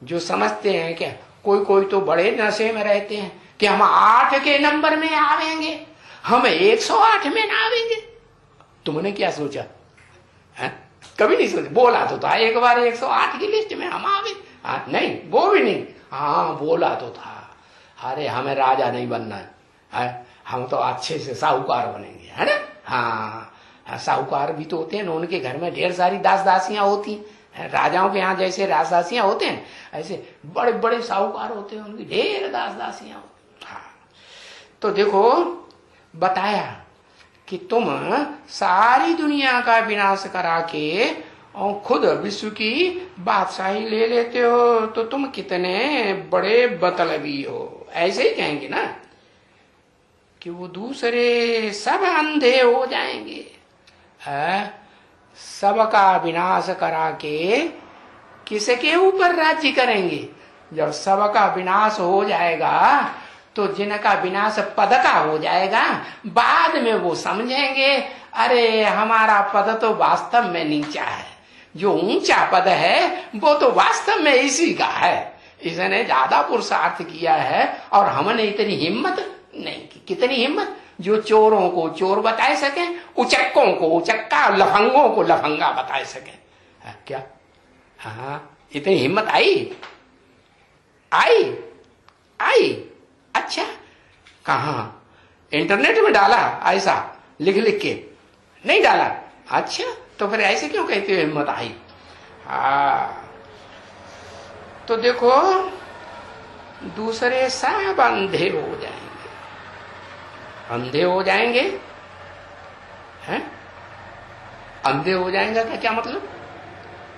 जो समझते हैं क्या, कोई कोई तो बड़े नशे में रहते हैं कि हम 8 के नंबर में आवेंगे, हम 108 में ना आवेंगे। तुमने क्या सोचा है? कभी नहीं सोचा। बोला तो था एक बार 108 की लिस्ट में हम आवे। नहीं, वो भी नहीं। हाँ, बोला तो था, अरे हमें राजा नहीं बनना है, हम तो अच्छे से साहूकार बनेंगे, है ना। हाँ, साहूकार भी तो होते हैं, उनके घर में ढेर सारी दास दासियां होती हैं। राजाओं के यहाँ जैसे दास दासियां होते हैं, ऐसे बड़े बड़े साहूकार होते हैं, उनकी ढेर दास दासियां होती। हाँ, तो देखो बताया कि तुम सारी दुनिया का विनाश करा के और खुद विश्व की बादशाही ले लेते हो, तो तुम कितने बड़े बतलबी हो। ऐसे ही कहेंगे ना कि वो दूसरे सब अंधे हो जाएंगे, सबका विनाश करा के किसके ऊपर राज्य करेंगे। जब सबका विनाश हो जाएगा तो जिनका विनाश पद का हो जाएगा, बाद में वो समझेंगे अरे हमारा पद तो वास्तव में नीचा है, जो ऊंचा पद है वो तो वास्तव में इसी का है, इसने ज्यादा पुरुषार्थ किया है और हमने इतनी हिम्मत नहीं की। कितनी हिम्मत, जो चोरों को चोर बता सके, उचक्कों को उचक्का, लफंगों को लफंगा बता सके। क्या हाँ, इतनी हिम्मत आई? अच्छा, कहा इंटरनेट में डाला ऐसा लिख लिख के? नहीं डाला। अच्छा, तो फिर ऐसे क्यों कहते हो हिम्मत आई? तो देखो दूसरे सब अंधे हो जाएंगे। अंधे हो जाएंगे हैं? अंधे हो जाएंगे का क्या मतलब?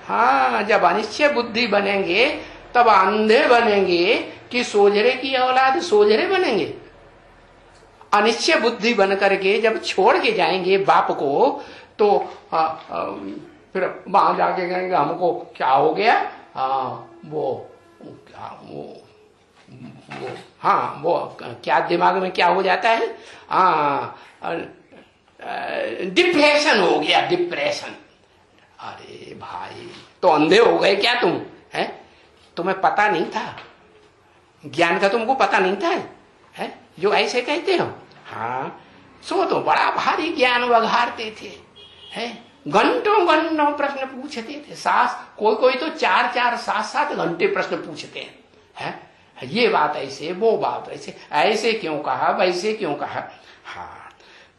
हाँ, जब अनिश्चय बुद्धि बनेंगे तब अंधे बनेंगे कि सोजरे की औलाद सोजरे बनेंगे। अनिश्चय बुद्धि बन करके जब छोड़ के जाएंगे बाप को, तो फिर वहां जाके कहेंगे हमको क्या हो गया, वो क्या दिमाग में क्या हो जाता है, डिप्रेशन हो गया, डिप्रेशन। अरे भाई, तो अंधे हो गए क्या तुम? है तुम्हें पता नहीं था, ज्ञान का तुमको पता नहीं था है जो ऐसे कहते हो। हाँ, सो तो बड़ा भारी ज्ञान वघारते थे, है घंटों घंटों प्रश्न पूछते थे। कोई कोई तो 4-4 7-7 घंटे प्रश्न पूछते हैं, ये बात ऐसे, वो बात ऐसे, ऐसे क्यों कहा, वैसे क्यों कहा। हाँ,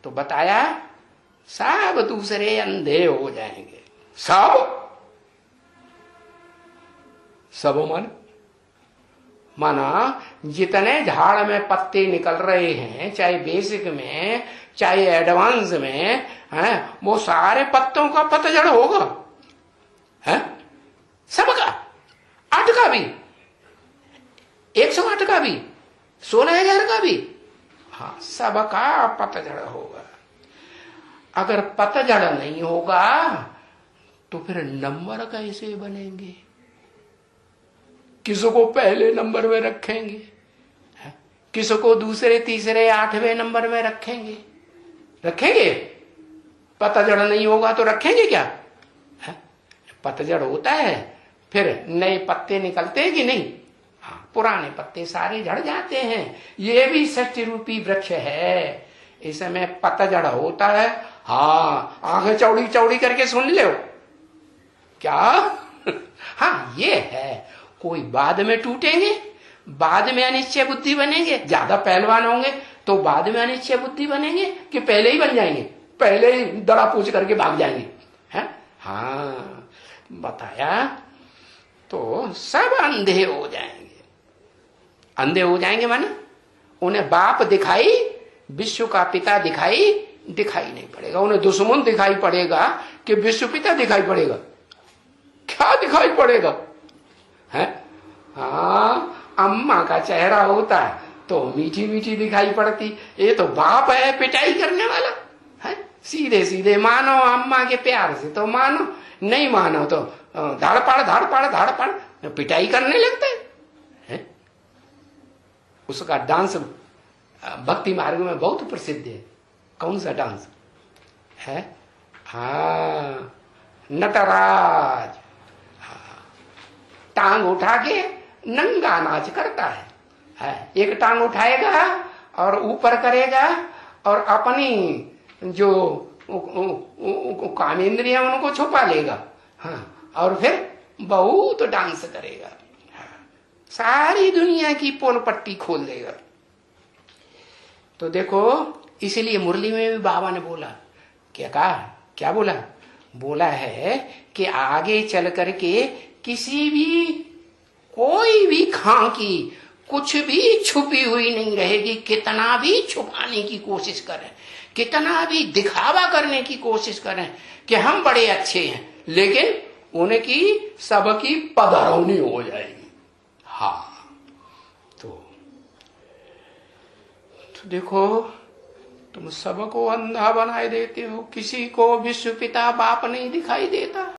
तो बताया सब दूसरे अंधे हो जाएंगे। सब माना जितने झाड़ में पत्ते निकल रहे हैं, चाहे बेसिक में चाहे एडवांस में, हैं वो सारे पत्तों का पतझड़ होगा, हैं सबका। 8 का भी, 108 का भी, 16,000 का भी, हाँ सबका पतझड़ होगा। अगर पतझड़ नहीं होगा तो फिर नंबर कैसे बनेंगे? किसको पहले नंबर में रखेंगे, किसको दूसरे तीसरे 8वें नंबर में रखेंगे? पतझड़ नहीं होगा तो रखेंगे क्या? पतझड़ होता है फिर नए पत्ते निकलते हैं कि नहीं? हाँ, पुराने पत्ते सारे झड़ जाते हैं। ये भी सृष्टि रूपी वृक्ष है, इसमें पतझड़ होता है। हाँ, आंखें चौड़ी चौड़ी करके सुन लो क्या। हाँ, ये है, कोई बाद में टूटेंगे, बाद में अनिश्चय बुद्धि बनेंगे, ज्यादा पहलवान होंगे तो बाद में अनिश्चय बुद्धि बनेंगे कि पहले ही बन जाएंगे, पहले ही दड़ा पूछ करके भाग जाएंगे, हैं? हाँ, बताया तो सब अंधे हो जाएंगे। अंधे हो जाएंगे माने उन्हें बाप दिखाई, विश्व का पिता दिखाई नहीं पड़ेगा, उन्हें दुश्मन दिखाई पड़ेगा कि विश्व पिता दिखाई पड़ेगा। क्या दिखाई पड़ेगा है? हाँ, अम्मा का चेहरा होता तो मीठी मीठी दिखाई पड़ती, ये तो बाप है पिटाई करने वाला है। सीधे सीधे मानो अम्मा के प्यार से तो मानो, नहीं मानो तो धाड़ पिटाई करने लगते हैं। उसका डांस भक्ति मार्ग में बहुत प्रसिद्ध है। कौन सा डांस है? हाँ, नटराज। टांग उठा के नंगा नाच करता है। एक टांग उठाएगा और ऊपर करेगा और अपनी जो कामेंद्रियां उनको छुपा लेगा। हाँ, और फिर बहुत डांस करेगा। हाँ, सारी दुनिया की पोल पट्टी खोल देगा। तो देखो, इसीलिए मुरली में भी बाबा ने बोला, क्या कहा, क्या बोला? बोला है कि आगे चल करके किसी भी, कोई भी खां की कुछ भी छुपी हुई नहीं रहेगी। कितना भी छुपाने की कोशिश करें, कितना भी दिखावा करने की कोशिश करें कि हम बड़े अच्छे हैं, लेकिन उनकी सबकी पधरौनी हो जाएगी। हाँ, तो देखो, तुम सबको अंधा बनाए देते हो, किसी को विश्व पिता बाप नहीं दिखाई देता।